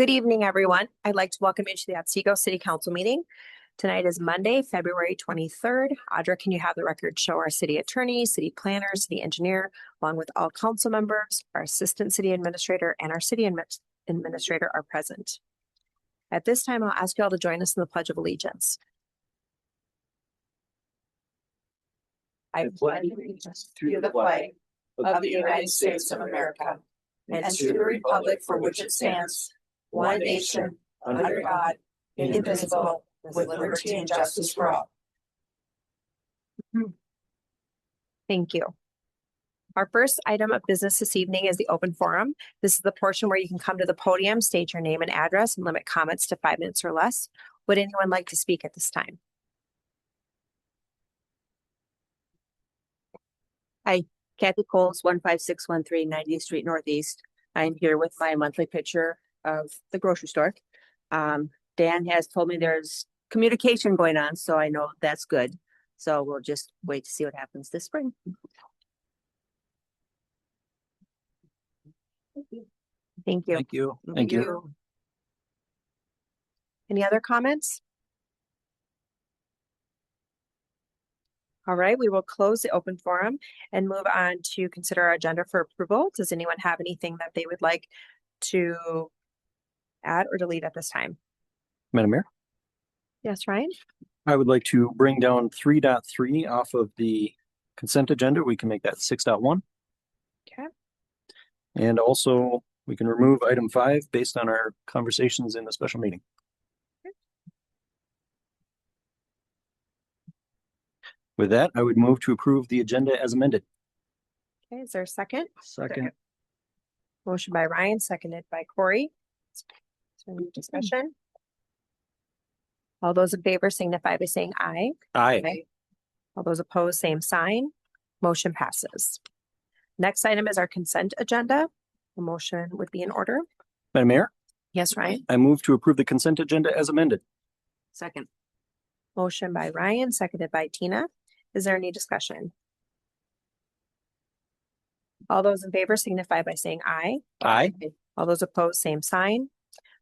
Good evening, everyone. I'd like to welcome you to the Otsego City Council meeting. Tonight is Monday, February 23rd. Audra, can you have the record show our city attorney, city planner, city engineer, along with all council members, our assistant city administrator, and our city administrator are present. At this time, I'll ask you all to join us in the Pledge of Allegiance. I pledge allegiance to the flag of the United States of America and to the republic for which it stands, one nation, under God, indivisible, with liberty and justice for all. Thank you. Our first item of business this evening is the open forum. This is the portion where you can come to the podium, state your name and address, and limit comments to 5 minutes or less. Would anyone like to speak at this time? Hi, Kathy Coles, 15613 90th Street Northeast. I'm here with my monthly picture of the grocery store. Dan has told me there's communication going on, so I know that's good. So we'll just wait to see what happens this spring. Thank you. Thank you. Thank you. Any other comments? All right, we will close the open forum and move on to consider our agenda for approval. Does anyone have anything that they would like to add or delete at this time? Madam Mayor, Yes, Ryan? I would like to bring down 3.3 off of the consent agenda. We can make that 6.1. Okay. And also we can remove item 5 based on our conversations in the special meeting. Okay. With that, I would move to approve the agenda as amended. Okay, is there a second? Second. Motion by Ryan, seconded by Corey. Is there any discussion? All those in favor signify by saying aye. Aye. All those opposed, same sign. Motion passes. Next item is our consent agenda. A motion would be in order. Madam Mayor, Yes, Ryan? I move to approve the consent agenda as amended. Second. Motion by Ryan, seconded by Tina. Is there any discussion? All those in favor signify by saying aye. Aye. All those opposed, same sign.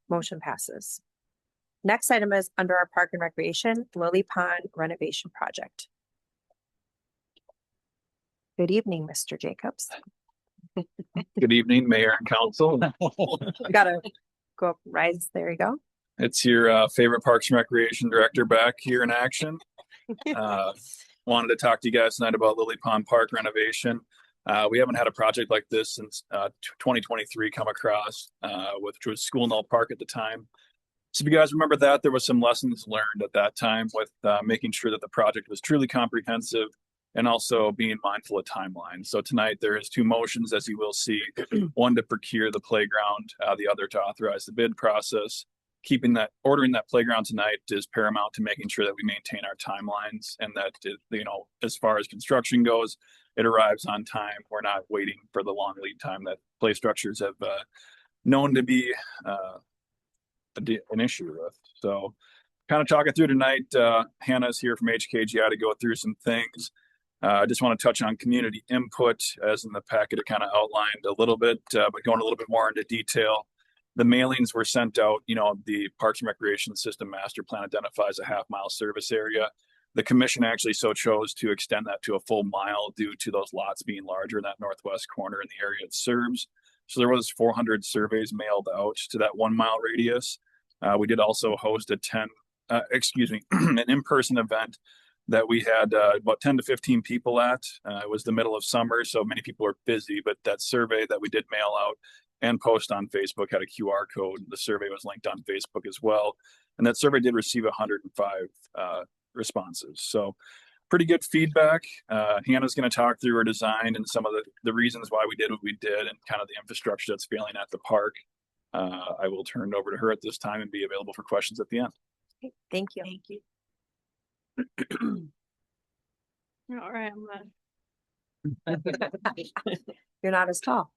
Motion passes. Next item is under our Park and Recreation, Lily Pond renovation project. Good evening, Mr. Jacobs. Good evening, Mayor and Council. Gotta go up, rise. There you go. It's your favorite Parks and Recreation Director back here in action. Wanted to talk to you guys tonight about Lily Pond Park renovation. We haven't had a project like this since 2023 come across, which was School Knoll Park at the time. So if you guys remember that, there was some lessons learned at that time with making sure that the project was truly comprehensive and also being mindful of timelines. So tonight there is 2 motions, as you will see, one to procure the playground, the other to authorize the bid process. Ordering that playground tonight is paramount to making sure that we maintain our timelines and that, as far as construction goes, it arrives on time. We're not waiting for the long lead time that play structures have known to be an issue with. So kind of talking through tonight, Hannah's here from HKGI to go through some things. I just want to touch on community input, as in the packet it kind of outlined a little bit, but going a little bit more into detail. The mailings were sent out. The Parks and Recreation System Master Plan identifies a half-mile service area. The commission actually so chose to extend that to a full mile due to those lots being larger in that northwest corner in the area it serves. So there was 400 surveys mailed out to that 1 mile radius. We did also host an in-person event that we had about 10 to 15 people at. It was the middle of summer, so many people were busy, but that survey that we did mail out and post on Facebook had a QR code. The survey was linked on Facebook as well. And that survey did receive 105 responses. So pretty good feedback. Hannah's going to talk through her design and some of the reasons why we did what we did and kind of the infrastructure that's failing at the park. I will turn it over to her at this time and be available for questions at the end. Okay, thank you. Thank you. All right, You're not as tall.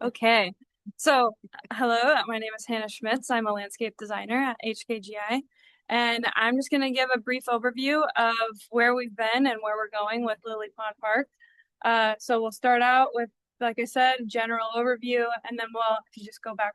okay. So, hello, my name is Hannah Schmitz. I'm a landscape designer at HKGI, and I'm just going to give a brief overview of where we've been and where we're going with Lily Pond Park. So we'll start out with, like I said, general overview, and then if you just go back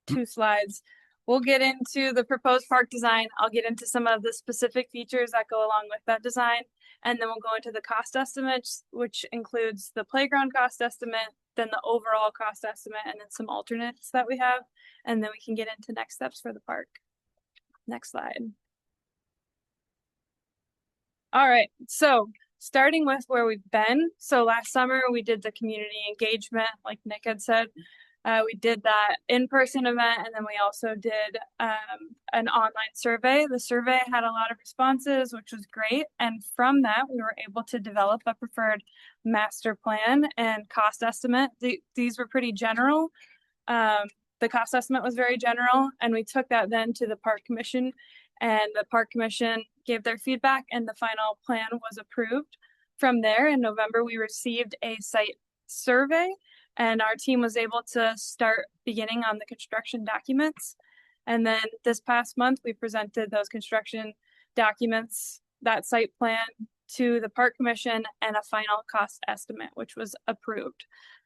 two slides. We'll get into the proposed park design. I'll get into some of the specific features that go along with that design. And then we'll go into the cost estimates, which includes the playground cost estimate, then the overall cost estimate, and then some alternates that we have. And then we can get into next steps for the park. Next slide. All right, so starting with where we've been. So last summer we did the community engagement, like Nick had said. We did that in-person event, and then we also did an online survey. The survey had a lot of responses, which was great. And from that, we were able to develop a preferred master plan and cost estimate. These were pretty general. The cost estimate was very general, and we took that then to the Park Commission, and the Park Commission gave their feedback, and the final plan was approved. From there, in November, we received a site survey, and our team was able to start beginning on the construction documents. And then this past month, we presented those construction documents, that site plan, to the Park Commission and a final cost estimate, which was approved.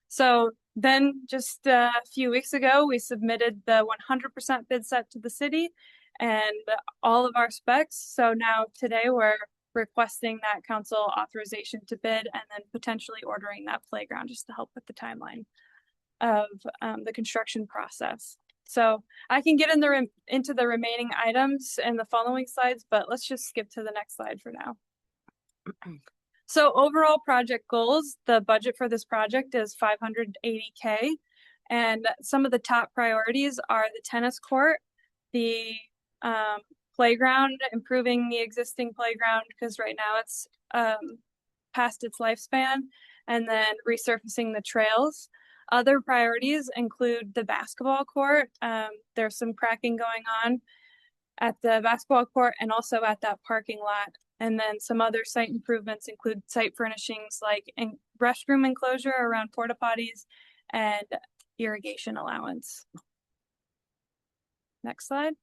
So then just a few weeks ago, we submitted the 100% bid set to the city and all of our specs. So now today we're requesting that council authorization to bid and then potentially ordering that playground just to help with the timeline of the construction process. So I can get into the remaining items in the following slides, but let's just skip to the next slide for now. So overall project goals, the budget for this project is $580K. And some of the top priorities are the tennis court, the playground, improving the existing playground because right now it's past its lifespan, and then resurfacing the trails. Other priorities include the basketball court. There's some cracking going on at the basketball court and also at that parking lot. And then some other site improvements include site furnishings like restroom enclosure around porta potties and irrigation allowance. Next slide.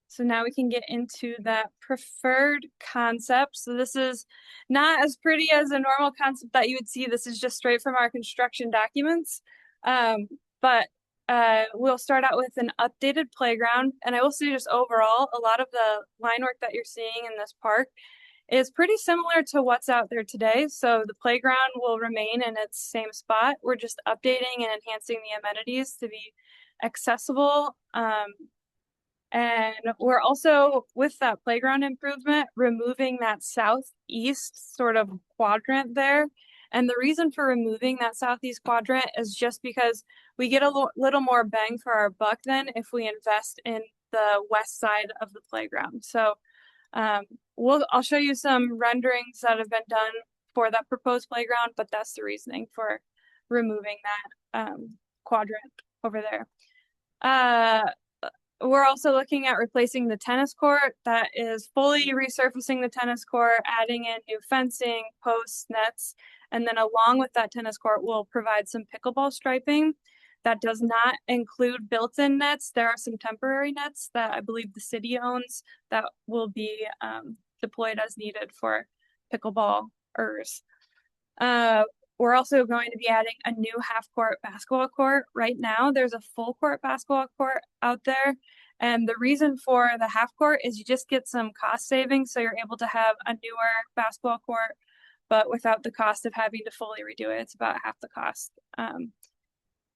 So now we can get into that preferred concept. So this is not as pretty as a normal concept that you would see. This is just straight from our construction documents. But we'll start out with an updated playground. And I will say just overall, a lot of the line work that you're seeing in this park is pretty similar to what's out there today. So the playground will remain in its same spot. We're just updating and enhancing the amenities to be accessible. And we're also, with that playground improvement, removing that southeast sort of quadrant there. And the reason for removing that southeast quadrant is just because we get a little more bang for our buck then if we invest in the west side of the playground. So I'll show you some renderings that have been done for that proposed playground, but that's the reasoning for removing that quadrant over there. We're also looking at replacing the tennis court. That is fully resurfacing the tennis court, adding in new fencing, posts, nets, and then along with that tennis court, we'll provide some pickleball striping. That does not include built-in nets. There are some temporary nets that I believe the city owns that will be deployed as needed for pickleballers. We're also going to be adding a new half-court basketball court. Right now, there's a full-court basketball court out there. And the reason for the half-court is you just get some cost savings. So you're able to have a newer basketball court, but without the cost of having to fully redo it. It's about half the cost.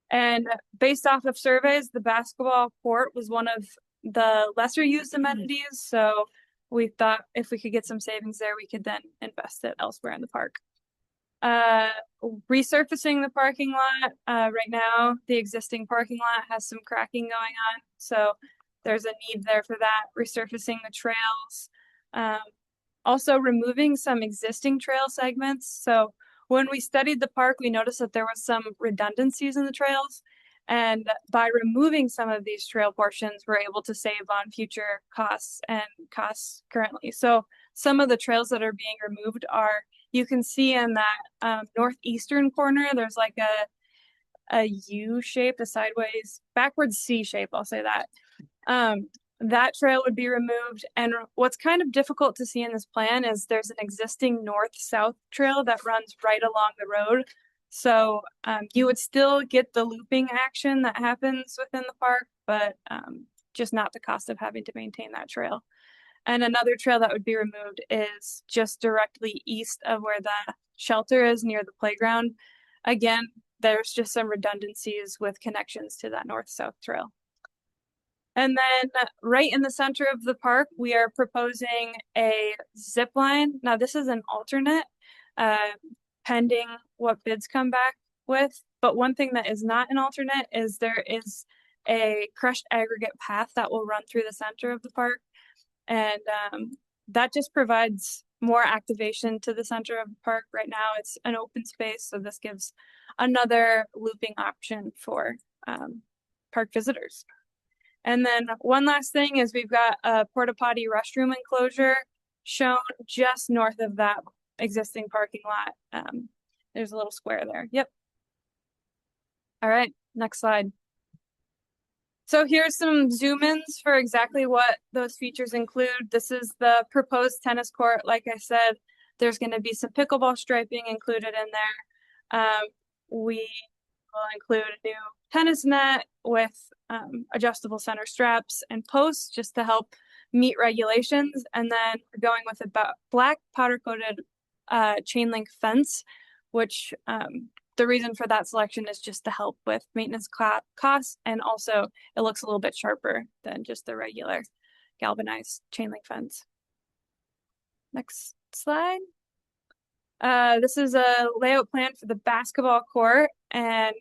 And based off of surveys, the basketball court was one of the lesser used amenities. So we thought if we could get some savings there, we could then invest it elsewhere in the park. Resurfacing the parking lot. Right now, the existing parking lot has some cracking going on. So there's a need there for that. Resurfacing the trails. Also removing some existing trail segments. So when we studied the park, we noticed that there was some redundancies in the trails. And by removing some of these trail portions, we're able to save on future costs and costs currently. So some of the trails that are being removed are, you can see in that northeastern corner, there's like a U shape, a sideways, backwards C shape, I'll say that. That trail would be removed. And what's kind of difficult to see in this plan is there's an existing north-south trail that runs right along the road. So you would still get the looping action that happens within the park, but just not the cost of having to maintain that trail. And another trail that would be removed is just directly east of where the shelter is near the playground. Again, there's just some redundancies with connections to that north-south trail. And then right in the center of the park, we are proposing a zip line. Now, this is an alternate, pending what bids come back with. But one thing that is not an alternate is there is a crushed aggregate path that will run through the center of the park. And that just provides more activation to the center of the park. Right now, it's an open space, so this gives another looping option for park visitors. And then one last thing is we've got a porta potty restroom enclosure shown just north of that existing parking lot. There's a little square there. Yep. All right, next slide. So here's some zoom ins for exactly what those features include. This is the proposed tennis court. Like I said, there's going to be some pickleball striping included in there. We will include a new tennis net with adjustable center straps and posts just to help meet regulations. And then we're going with a black powder coated chain link fence, which the reason for that selection is just to help with maintenance costs, and also it looks a little bit sharper than just the regular galvanized chain link fence. Next slide. This is a layout plan for the basketball court, and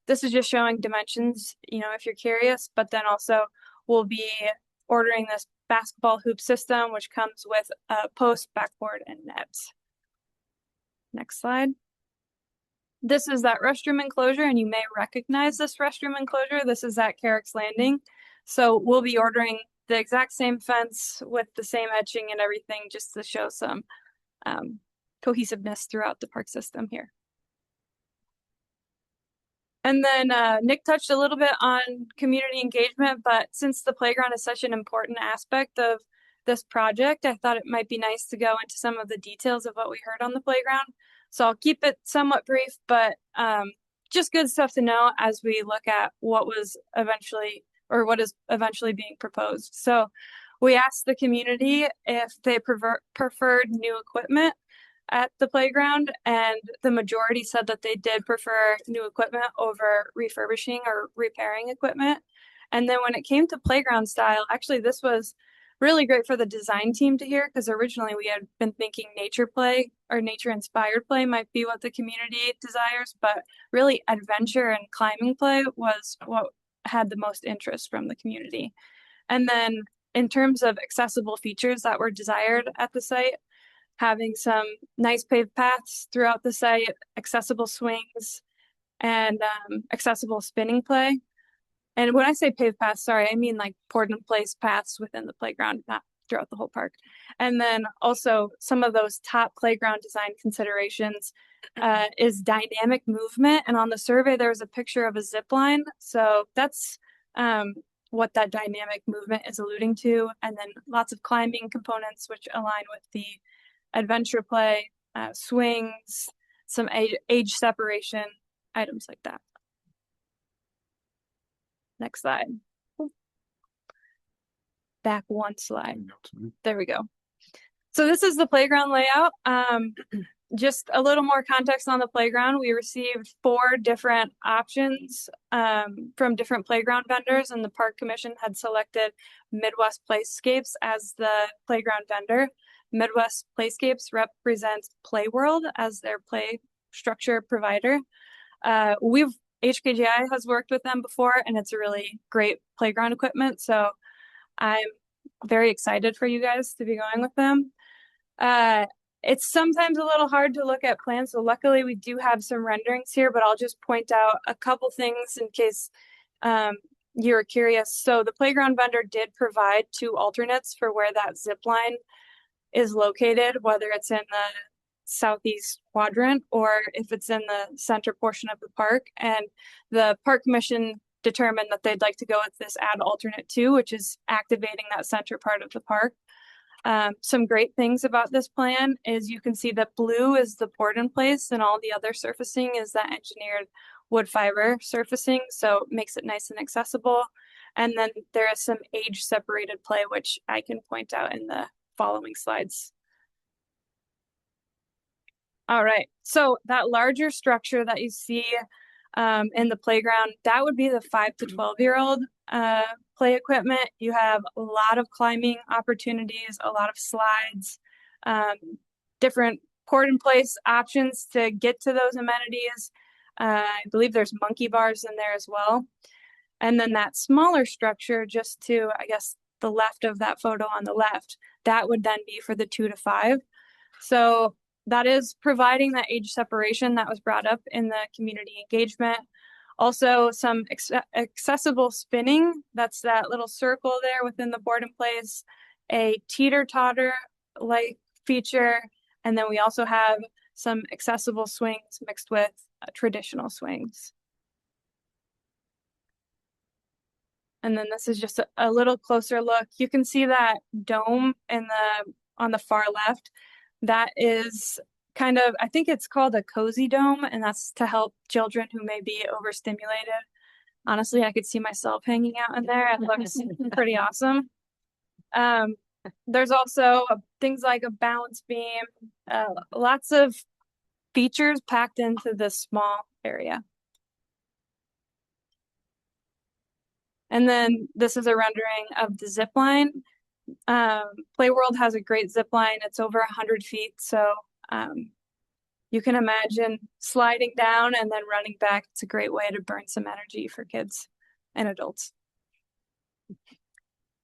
this is just showing dimensions, you know, if you're curious, but then also we'll be ordering this basketball hoop system, which comes with a post, backboard, and nets. Next slide. This is that restroom enclosure, and you may recognize this restroom enclosure. This is at Carrick's Landing. So we'll be ordering the exact same fence with the same etching and everything, just to show some cohesiveness throughout the park system here. And then Nick touched a little bit on community engagement, but since the playground is such an important aspect of this project, I thought it might be nice to go into some of the details of what we heard on the playground. So I'll keep it somewhat brief, but just good stuff to know as we look at what was eventually, or what is eventually being proposed. So we asked the community if they preferred new equipment at the playground, and the majority said that they did prefer new equipment over refurbishing or repairing equipment. And then when it came to playground style, actually this was really great for the design team to hear, because originally we had been thinking nature play or nature inspired play might be what the community desires, but really adventure and climbing play was what had the most interest from the community. And then in terms of accessible features that were desired at the site, having some nice paved paths throughout the site, accessible swings, and accessible spinning play. And when I say paved paths, sorry, I mean like poured in place paths within the playground, not throughout the whole park. And then also some of those top playground design considerations is dynamic movement. And on the survey, there was a picture of a zip line. So that's what that dynamic movement is alluding to. And then lots of climbing components, which align with the adventure play, swings, some age separation, items like that. Next slide. Back one slide. There we go. So this is the playground layout. Just a little more context on the playground. We received 4 different options from different playground vendors, and the Park Commission had selected Midwest Playscapes as the playground vendor. Midwest Playscapes represents Playworld as their play structure provider. HKGI has worked with them before, and it's a really great playground equipment. So I'm very excited for you guys to be going with them. It's sometimes a little hard to look at plans, so luckily we do have some renderings here, but I'll just point out a couple things in case you're curious. So the playground vendor did provide 2 alternates for where that zip line is located, whether it's in the southeast quadrant or if it's in the center portion of the park. And the Park Commission determined that they'd like to go with this add alternate 2, which is activating that center part of the park. Some great things about this plan is you can see that blue is the poured in place and all the other surfacing is that engineered wood fiber surfacing. So it makes it nice and accessible. And then there is some age separated play, which I can point out in the following slides. All right, so that larger structure that you see in the playground, that would be the 5 to 12-year-old play equipment. You have a lot of climbing opportunities, a lot of slides, different poured in place options to get to those amenities. I believe there's monkey bars in there as well. And then that smaller structure just to, I guess, the left of that photo on the left, that would then be for the 2 to 5. So that is providing that age separation that was brought up in the community engagement. Also some accessible spinning, that's that little circle there within the board in place, a teeter-totter like feature, and then we also have some accessible swings mixed with traditional swings. And then this is just a little closer look. You can see that dome in on the far left. That is kind of, I think it's called a cozy dome, and that's to help children who may be overstimulated. Honestly, I could see myself hanging out in there. It looks pretty awesome. There's also things like a balance beam, lots of features packed into this small area. And then this is a rendering of the zip line. Playworld has a great zip line. It's over 100 feet. So you can imagine sliding down and then running back. It's a great way to burn some energy for kids and adults.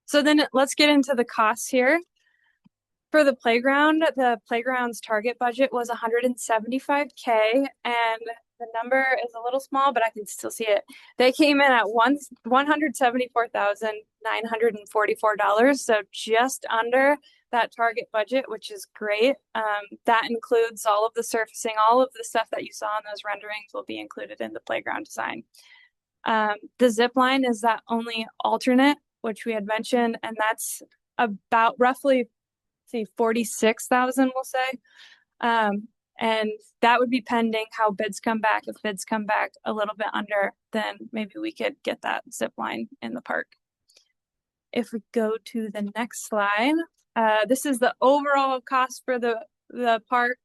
So then let's get into the costs here. For the playground's target budget was $175K, and the number is a little small, but I can still see it. They came in at $174,944, so just under that target budget, which is great. That includes all of the surfacing, all of the stuff that you saw in those renderings will be included in the playground design. The zip line is that only alternate, which we had mentioned, and that's about roughly 46,000, we'll say. And that would be pending how bids come back. If bids come back a little bit under, then maybe we could get that zip line in the park. If we go to the next slide, this is the overall cost for the park,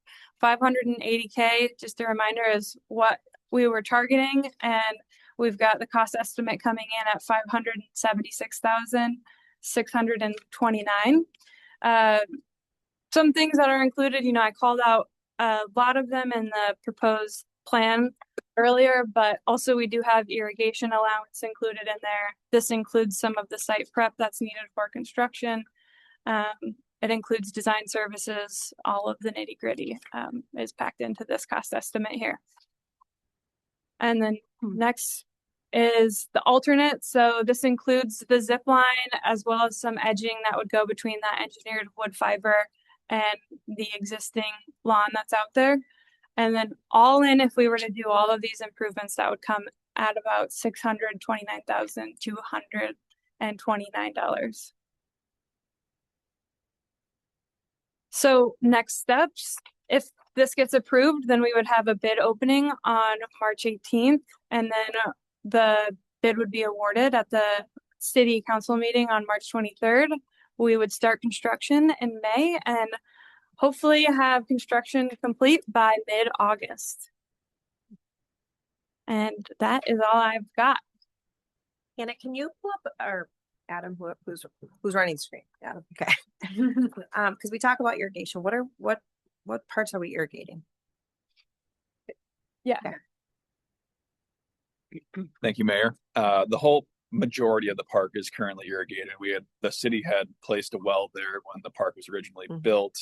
$580K. Just a reminder is what we were targeting, and we've got the cost estimate coming in at $576,629. Some things that are included, I called out a lot of them in the proposed plan earlier, but also we do have irrigation allowance included in there. This includes some of the site prep that's needed for construction. It includes design services. All of the nitty gritty is packed into this cost estimate here. And then next is the alternate. So this includes the zip line as well as some edging that would go between that engineered wood fiber and the existing lawn that's out there. And then all in, if we were to do all of these improvements, that would come at about $629,229. So next steps, if this gets approved, then we would have a bid opening on March 18th, and then the bid would be awarded at the city council meeting on March 23rd. We would start construction in May and hopefully have construction complete by mid-August. And that is all I've got. Hannah, can you pull up, or Adam, who's running the screen? Adam, okay. Because we talk about irrigation. What parts are we irrigating? Yeah. Thank you, Mayor. The whole majority of the park is currently irrigated. The city had placed a well there when the park was originally built.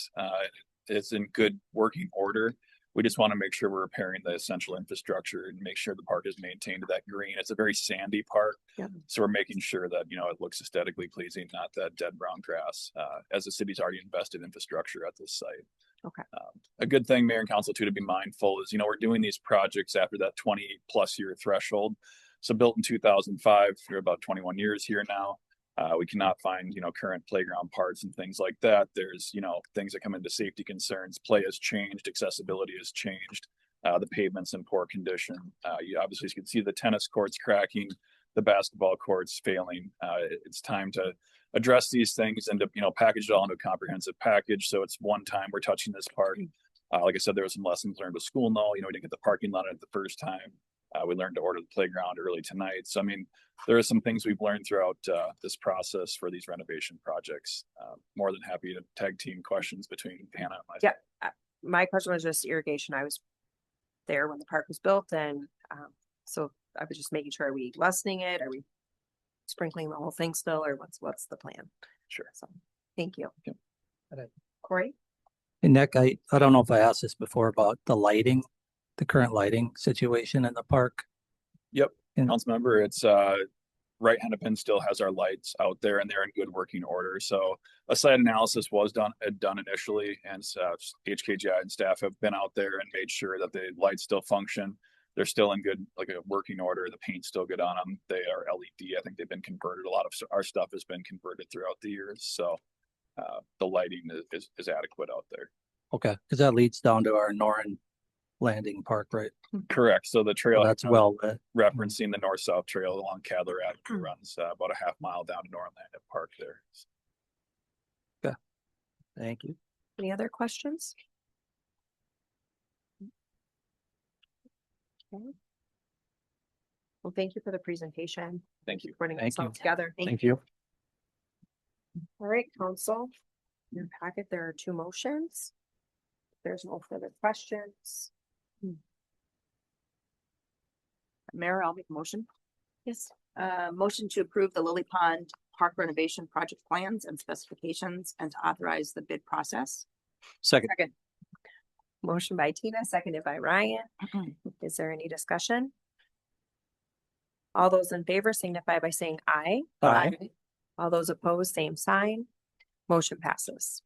It's in good working order. We just want to make sure we're repairing the essential infrastructure and make sure the park is maintained to that green. It's a very sandy park. Yeah. So we're making sure that, it looks aesthetically pleasing, not that dead brown grass, as the city's already invested infrastructure at this site. Okay. A good thing, Mayor and Council, too, to be mindful is, we're doing these projects after that 20+ year threshold. So built in 2005, we're about 21 years here now. We cannot find, current playground parts and things like that. There's, things that come into safety concerns. Play has changed, accessibility has changed. The pavement's in poor condition. You obviously can see the tennis courts cracking, the basketball courts failing. It's time to address these things and to, package it all into a comprehensive package. So it's one time we're touching this part. Like I said, there was some lessons learned with school. No, we didn't get the parking lot at the first time. We learned to order the playground early tonight. So, I mean, there are some things we've learned throughout this process for these renovation projects. More than happy to tag team questions between Hannah and myself. Yeah, my question was just irrigation. I was there when the park was built, and so I was just making sure, are we lessening it? Are we sprinkling the whole thing still, or what's the plan? Sure. So, thank you. Yep. Corey? And Nick, I don't know if I asked this before about the lighting, the current lighting situation in the park. Yep. And- Council member, it's right Hennepin still has our lights out there and they're in good working order. So a site analysis was done initially, and HKGI and staff have been out there and made sure that the lights still function. They're still in good, like a working order. The paint's still good on them. They are LED. I think they've been converted. A lot of our stuff has been converted throughout the years. So the lighting is adequate out there. Okay, because that leads down to our Norrin Landing Park, right? Correct. So the trail, So that's well lit. referencing the north-south trail along Cadler Avenue, runs about a half mile down to Norland Park there. Thank you. Any other questions? Okay. Well, thank you for the presentation. Thank you. Putting Thank this all you. together. Thank you. All right, council. In your packet, there are 2 motions. There's no further questions. Mayor, I'll make a motion. Yes. Motion to approve the Lily Pond Park renovation project plans and specifications and to authorize the bid process. Second. Motion by Tina, seconded by Ryan. Is there any discussion? All those in favor signify by saying aye. Aye. All those opposed, same sign. Motion passes.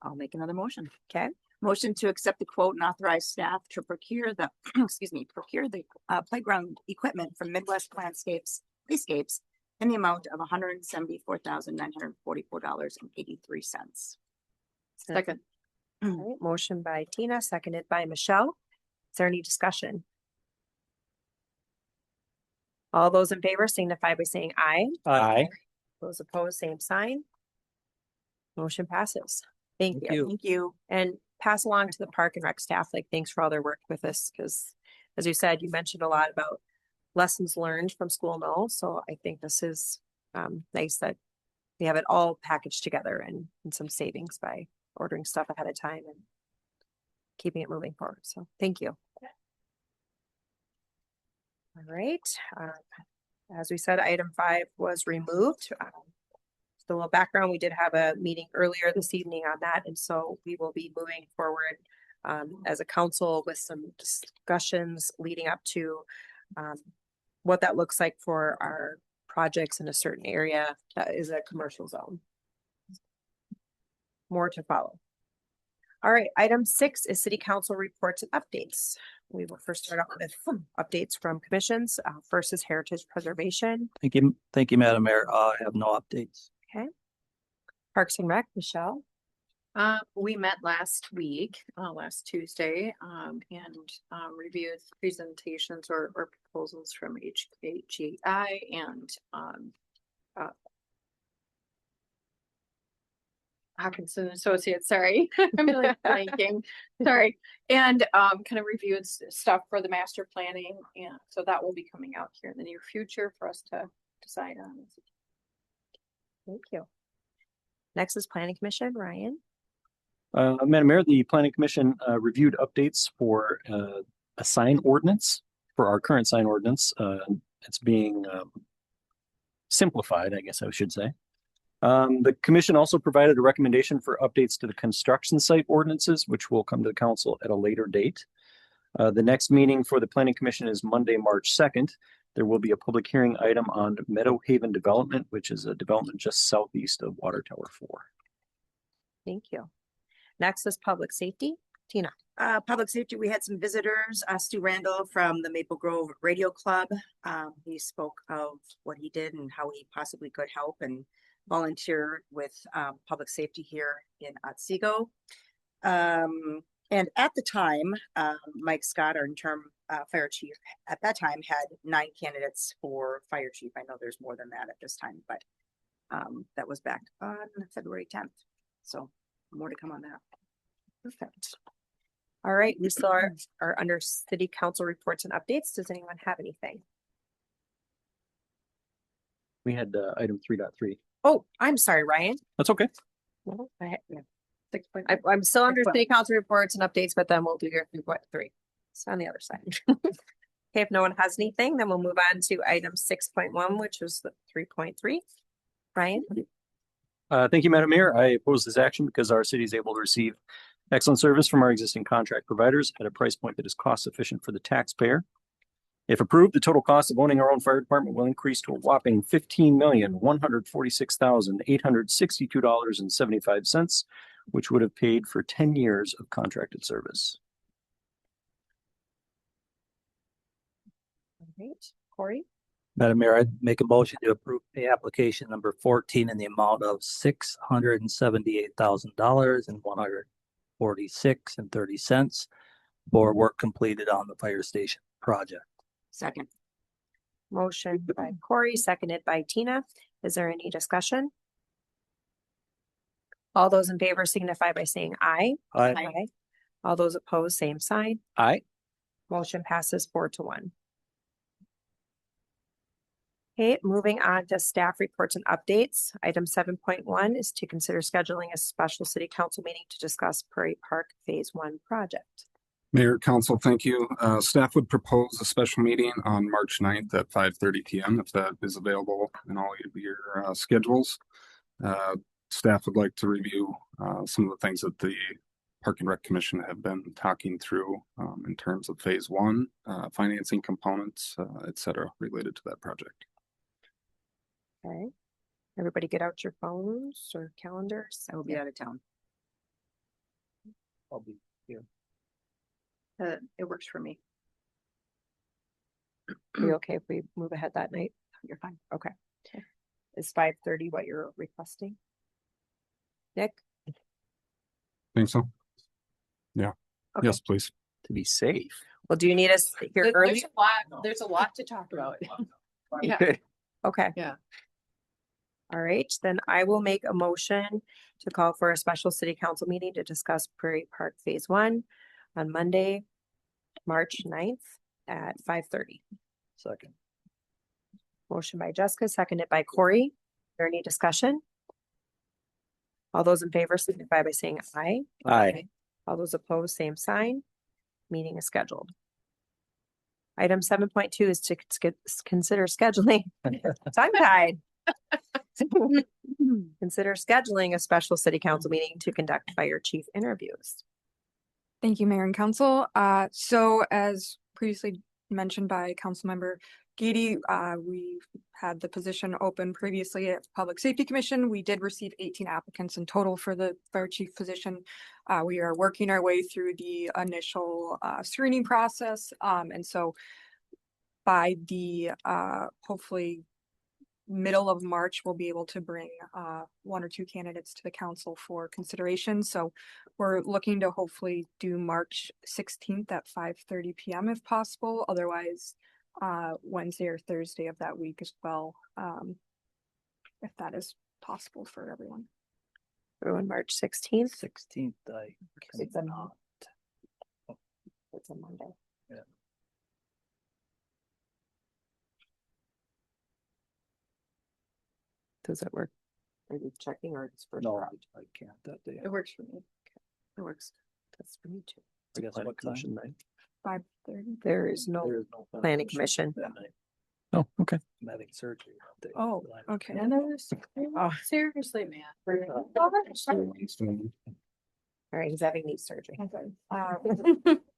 I'll make another motion. Okay. Motion to accept the quote and authorize staff to procure the, procure the playground equipment from Midwest Playscapes in the amount of $174,944.83. Second. All right, motion by Tina, seconded by Michelle. Is there any discussion? All those in favor signify by saying aye. Aye. Those opposed, same sign. Motion passes. Thank Thank you. you. Thank you. And pass along to the park and rec staff, like, thanks for all their work with this, because as you said, you mentioned a lot about lessons learned from school now. So I think this is nice that we have it all packaged together and some savings by ordering stuff ahead of time and keeping it moving forward. So thank you. All right. As we said, item 5 was removed. Just a little background, we did have a meeting earlier this evening on that, and so we will be moving forward as a council with some discussions leading up to what that looks like for our projects in a certain area that is a commercial zone. More to follow. All right, item 6 is city council reports and updates. We will first start out with updates from commissions. First is heritage preservation. Thank you, Madam Mayor. I have no updates. Okay. Parks and Rec, Michelle. We met last week, last Tuesday, and reviewed presentations or proposals from HKGI and Hawkinson Associates, sorry, I'm really blanking, sorry, and kind of reviewed stuff for the master planning, and so that will be coming out here in the near future for us to decide on. Thank you. Next is Planning Commission, Ryan. Madam Mayor, the Planning Commission reviewed updates for a sign ordinance, for our current sign ordinance. It's being simplified, I guess I should say. The commission also provided a recommendation for updates to the construction site ordinances, which will come to the council at a later date. The next meeting for the Planning Commission is Monday, March 2nd. There will be a public hearing item on Meadow Haven Development, which is a development just southeast of Water Tower 4. Thank you. Next is Public Safety. Tina. Public safety, we had some visitors, Stu Randall from the Maple Grove Radio Club. He spoke of what he did and how he possibly could help and volunteer with public safety here in Otsego. And at the time, Mike Scott, our interim fire chief, at that time had 9 candidates for fire chief. I know there's more than that at this time, but that was back on February 10th. So more to come on that. Perfect. All right, we still are under city council reports and updates. Does anyone have anything? We had item 3.3. Oh, I'm sorry, Ryan. That's okay. No, I'm still under city council reports and updates, but then we'll do your 3.3. It's on the other side. Okay, if no one has anything, then we'll move on to item 6.1, which was the 3.3. Ryan? Thank you, Madam Mayor. I oppose this action because our city is able to receive excellent service from our existing contract providers at a price point that is cost efficient for the taxpayer. If approved, the total cost of owning our own fire department will increase to a whopping $15,146,862.75, which would have paid for 10 years of contracted service. All right, Corey? Madam Mayor, I'd make a motion to approve the application number 14 in the amount of $678,146.30 for work completed on the fire station project. Second. Motion by Corey, seconded by Tina. Is there any discussion? All those in favor signify by saying aye. Aye. All those opposed, same sign. Aye. Motion passes 4-1. Okay, moving on to staff reports and updates. Item 7.1 is to consider scheduling a special city council meeting to discuss Prairie Park Phase 1 project. Mayor, Council, thank you. Staff would propose a special meeting on March 9th at 5:30 p.m. if that is available in all of your schedules. Staff would like to review some of the things that the Park and Rec Commission have been talking through in terms of Phase 1, financing components, et cetera, related to that project. Okay, everybody get out your phones or calendars. I will be out of town. I'll be here. It works for me. Are you okay if we move ahead that night? You're fine. Okay. Is 5:30 what you're requesting? Nick? Think so? Yeah. Okay. Yes, please. To be safe. Well, do you need us here early? There's a lot to talk about. Yeah. Okay. Yeah. All right, then I will make a motion to call for a special city council meeting to discuss Prairie Park Phase 1 on Monday, March 9th at 5:30. Second. Motion by Jessica, seconded by Corey. Is there any discussion? All those in favor signify by saying aye. Aye. All those opposed, same sign. Meeting is scheduled. Item 7.2 is to consider scheduling. Tongue-tied. Consider scheduling a special city council meeting to conduct fire chief interviews. Thank you, Mayor and Council. So as previously mentioned by Councilmember Gady, we've had the position open previously at Public Safety Commission. We did receive 18 applicants in total for the fire chief position. We are working our way through the initial screening process. And so by the hopefully middle of March, we'll be able to bring 1 or 2 candidates to the council for consideration. So we're looking to hopefully do March 16th at 5:30 p.m. if possible. Otherwise, Wednesday or Thursday of that week as well, if that is possible for everyone. Everyone, March 16th. 16th, It's a Monday. Yeah. Does it work? Are you checking or it's first? No, round? I can't that day. It works for me. It works. That's for me too. I guess what time? 5:30. There is no There is no planning commission. that night. Oh, okay. I'm having surgery that day. Oh, okay. Oh. Seriously, man. All right, he's having knee surgery.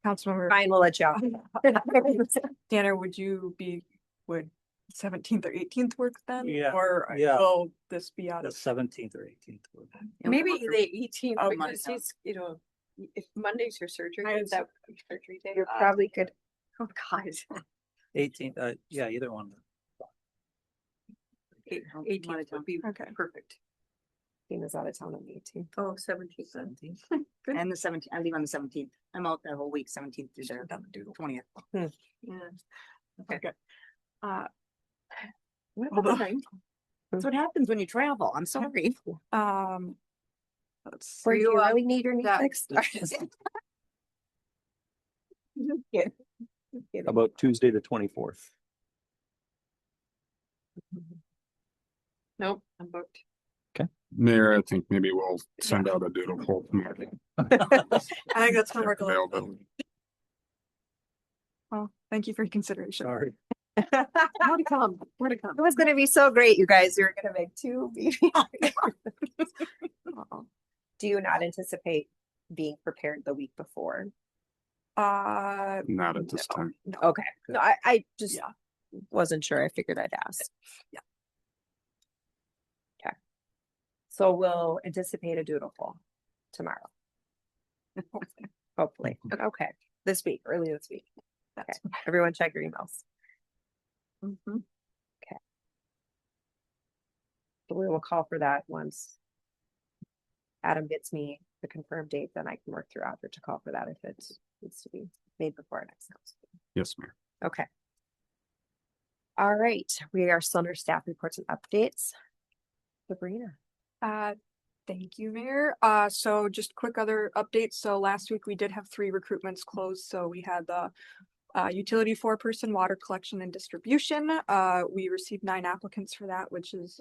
Councilmember Fine, we'll let you off. Tanner, would 17th or 18th work then? Yeah, Or yeah. will this be out The of? 17th or 18th. Maybe the 18th Oh, because my he's, if Monday's your surgery, I is that surgery day? You're probably good. Oh, guys. 18th, yeah, either one. 18th would be Okay. perfect. Tina's out of town on the 18th. Oh, 17th. And the 17th, I leave on the 17th. I'm out that whole week, 17th through the 20th. Yeah. Okay. Uh, That's what happens when you travel. I'm sorry. Let's Where see. do you you, really need your knee that- fixed? How about Tuesday, the 24th? Nope, I'm booked. Mayor, I think maybe we'll send out a doodle poll tomorrow. I think that's gonna work a little. Availability. Well, thank you for your consideration. Sorry. More to come, more to come. It was gonna be so great, you guys. You're gonna make two. Do you not anticipate being prepared the week before? Not at this time. Okay. No, I just Yeah. wasn't sure. I figured I'd ask. Yeah. Okay. So we'll anticipate a doodle poll tomorrow. Hopefully. Okay. This week, early this week. Okay. Everyone check your emails. Mhm. So we will call for that once Adam gets me the confirmed date, then I can work through Adjourn to call for that if it needs to be made before our next council. Yes, Mayor. Okay. All right, we are still under staff reports and updates. Sabrina. Thank you, Mayor. So just quick other updates. So last week we did have 3 recruitments closed. So we had the utility 4-person water collection and distribution. We received 9 applicants for that, which has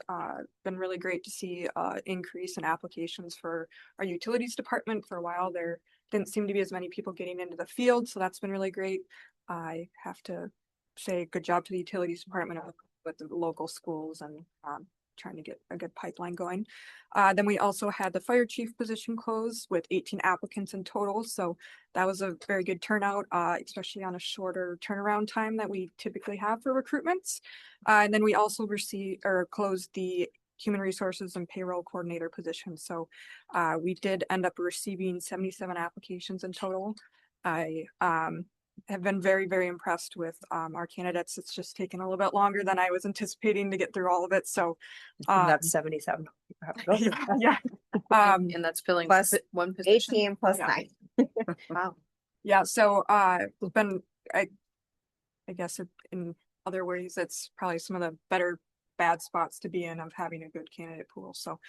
been really great to see increase in applications for our utilities department. For a while there didn't seem to be as many people getting into the field, so that's been really great. I have to say good job to the utilities department with the local schools and trying to get a good pipeline going. Then we also had the fire chief position closed with 18 applicants in total. So that was a very good turnout, especially on a shorter turnaround time that we typically have for recruitments. And then we also closed the human resources and payroll coordinator position. So we did end up receiving 77 applications in total. I have been very, very impressed with our candidates. It's just taken a little bit longer than I was anticipating to get through all of it. So That's 77. yeah. And that's filling plus one position. 18 plus Yeah. 9. Wow. Yeah. So it's been, I guess in other ways, it's probably some of the better bad spots to be in of having a good candidate pool. So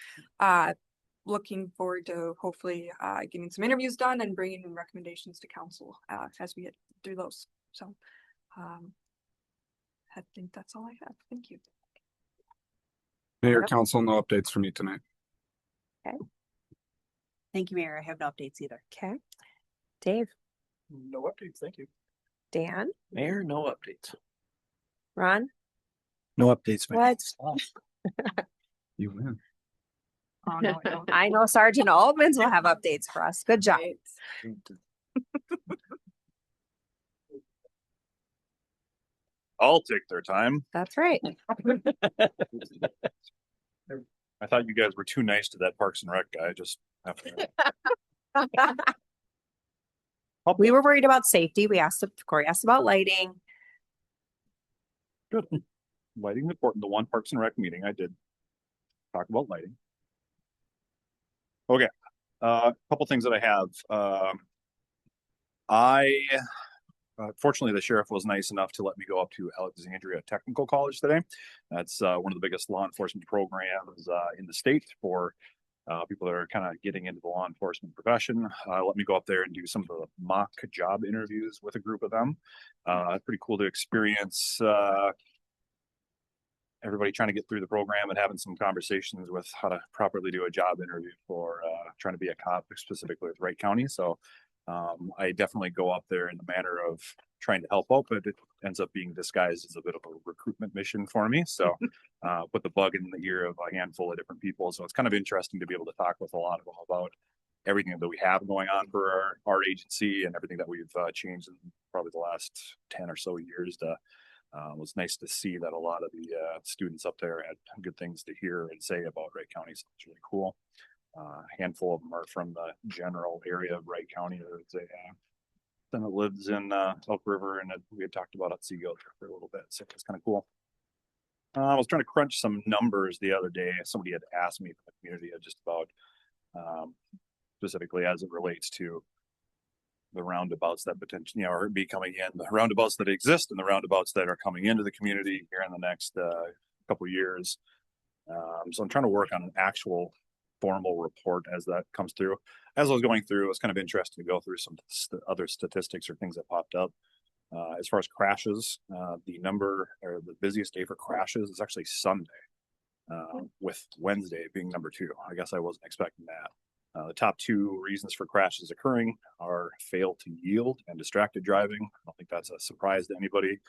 looking forward to hopefully getting some interviews done and bringing in recommendations to council as we get through those. So I think that's all I have. Thank you. Mayor, Yep. council, no updates for me tonight. Thank you, Mayor. I have no updates either. Okay. Dave, No updates, thank you. Dan, Mayor, no updates. Ron, No updates, Mayor. what? You win. Oh, no, I don't. I know Sergeant Altman's will have updates for us. Good job. I'll take their time. That's right. I thought you guys were too nice to that Parks and Rec guy. Just have to. We were worried about safety. Corey asked about lighting. Good. Lighting important. The one Parks and Rec meeting I did talk about lighting. Okay. A couple things that I have. Fortunately, the sheriff was nice enough to let me go up to Alexandria Technical College today. That's one of the biggest law enforcement programs in the state for people that are kind of getting into the law enforcement profession. Let me go up there and do some of the mock job interviews with a group of them. Pretty cool to experience everybody trying to get through the program and having some conversations with how to properly do a job interview for trying to be a cop, specifically with Wright County. So I definitely go up there in the manner of trying to help out, but it ends up being disguised as a bit of a recruitment mission for me. So put the bug in the ear of a handful of different people. So it's kind of interesting to be able to talk with a lot of them about everything that we have going on for our agency and everything that we've changed in probably the last 10 or so years. It was nice to see that a lot of the students up there had good things to hear and say about Wright County. So it's really cool. A handful of them are from the general area of Wright County. There's a then it lives in Elk River, and we had talked about Otsego for a little bit, so it's kind of cool. I was trying to crunch some numbers the other day. Somebody had asked me from the community just about specifically as it relates to the roundabouts that potentially, are be coming in, the roundabouts that exist and the roundabouts that are coming into the community here in the next couple of years. So I'm trying to work on an actual formal report as that comes through. As I was going through, it was kind of interesting to go through some other statistics or things that popped up. As far as crashes, the number or the busiest day for crashes is actually Sunday, with Wednesday being number 2. I guess I wasn't expecting that. The top 2 reasons for crashes occurring are fail to yield and distracted driving. I don't think that's a surprise to anybody.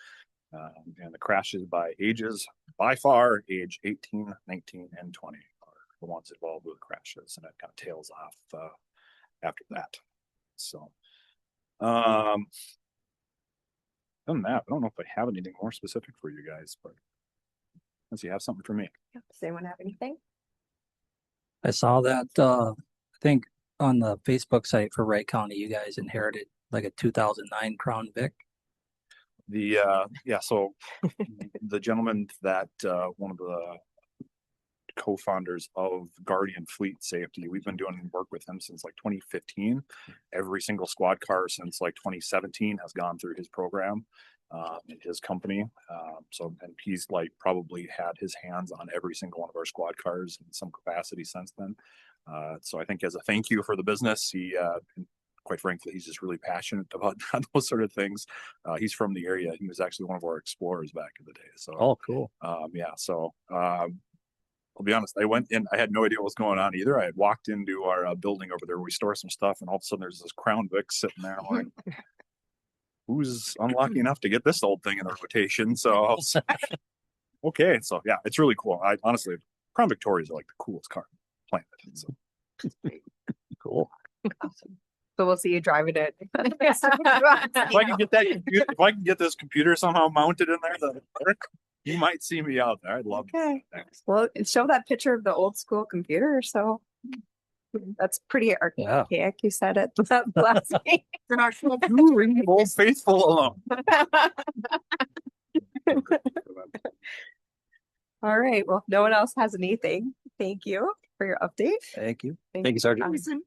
And the crashes by ages, by far, age 18, 19, and 20 are the ones involved with crashes, and it kind of tails off after that. So, other than that, I don't know if I have anything more specific for you guys, but unless you have something for me. Does anyone have anything? I saw that, I think on the Facebook site for Wright County, you guys inherited like a 2009 Crown Vic. So the gentleman that one of the co-founders of Guardian Fleet Safety, we've been doing work with him since like 2015. Every single squad car since like 2017 has gone through his program in his company. And he's like probably had his hands on every single one of our squad cars in some capacity since then. So I think as a thank you for the business, he quite frankly, he's just really passionate about those sort of things. He's from the area. He was actually one of our explorers back in the day. So, Cool. I'll be honest, I went in, I had no idea what was going on either. I had walked into our building over there where we store some stuff, and all of a sudden there's this Crown Vic sitting there. I'm like, who's unlucky enough to get this old thing in the rotation? So, okay. So, yeah, it's really cool. I honestly, Crown Victorias are like the coolest car on the planet. So. Cool. Awesome. So we'll see you driving it. If I can get that computer, if I can get this computer somehow mounted in there, that'll work. You might see me out there. I'd love Okay. that. Well, show that picture of the old school computer. So that's pretty archaic. You said it last week. You leave Old Faithful alone. All right. Well, if no one else has anything, thank you for your update. Thank you. Thank you, Sergeant. Awesome.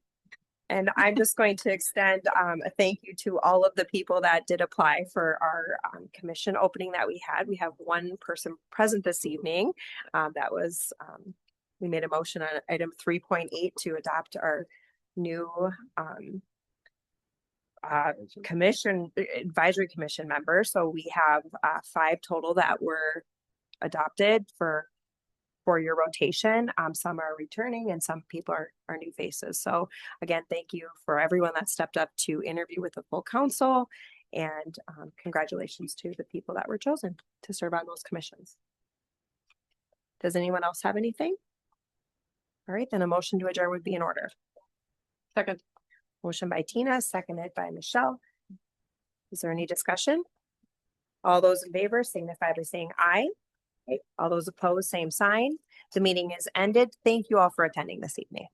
And I'm just going to extend a thank you to all of the people that did apply for our commission opening that we had. We have one person present this evening. That was, we made a motion on item 3.8 to adopt our new advisory commission member. So we have 5 total that were adopted for 4-year rotation. Some are returning and some people are new faces. So again, thank you for everyone that stepped up to interview with the full council, and congratulations to the people that were chosen to serve on those commissions. Does anyone else have anything? All right, then a motion to adjourn would be in order. Second. Motion by Tina, seconded by Michelle. Is there any discussion? All those in favor signify by saying aye. All those opposed, same sign. The meeting is ended. Thank you all for attending this evening.